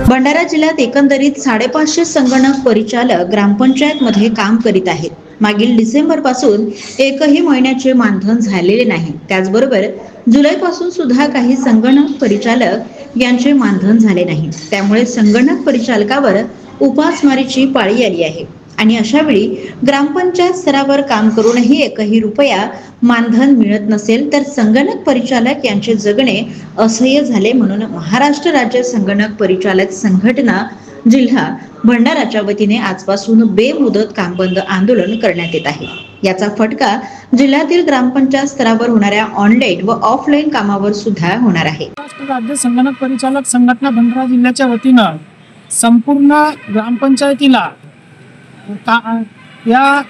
भंडारा जिल्ह्यात एकंदरीत 550 संगणक परिचालक ग्रामपंचायत मध्ये काम करीत आहेत. मागील डिसेंबर पासून एकही महिन्याचे मानधन झालेले नाही. त्याचबरोबर जुलै पासून सुद्धा काही संगणक परिचालक यांचे मानधन झाले नाही. त्यामुळे संगणक परिचालकावर उपासमारीची पाळी आली आहे आणि अशा वेळी ग्रामपंचायत स्तरावर काम करूनही एकही रुपया मानधन मिळत नसेल तर संगणक परिचालक यांचे जगणे असह्य झाले. म्हणून महाराष्ट्र राज्य संगणक परिचालक संघटना जिल्हा भंडाराच्या वतीने आजपासून बेमुदत कामबंद आंदोलन करण्यात येत आहे. याचा फटका जिल्ह्यातील ग्रामपंचायत स्तरावर होणाऱ्या ऑनलाईन व ऑफलाईन कामावर सुद्धा होणार आहे. महाराष्ट्र राज्य संगणक परिचालक संघटना भंडारा जिल्ह्याच्या वतीनं संपूर्ण ग्रामपंचायतीला या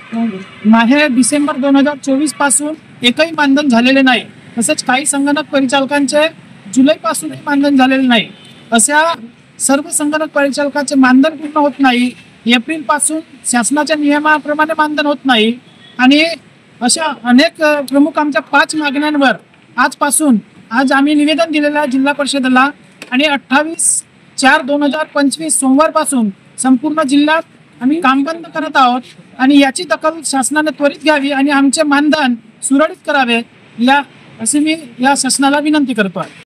माहे डिसेंबर 2024 पासून एकही मानधन झालेले नाही. तसेच काही संगणक परिचालकांचे जुलै पासूनही मानधन झालेले नाही. अशा सर्व संगणक परिचालकांचे मानधन पूर्ण होत नाही. एप्रिल पासून शासनाच्या नियमाप्रमाणे मानधन होत नाही आणि अशा अनेक प्रमुख आमच्या 5 मागण्यांवर आज आम्ही निवेदन दिलेलं आहे जिल्हा परिषदेला आणि 28/4/2025 सोमवारपासून संपूर्ण जिल्ह्यात आम्ही काम बंद करत आहोत आणि याची दखल शासनाने त्वरित घ्यावी आणि आमचे मानधन सुरळीत करावे अशी मी या शासनाला विनंती करतो आहे.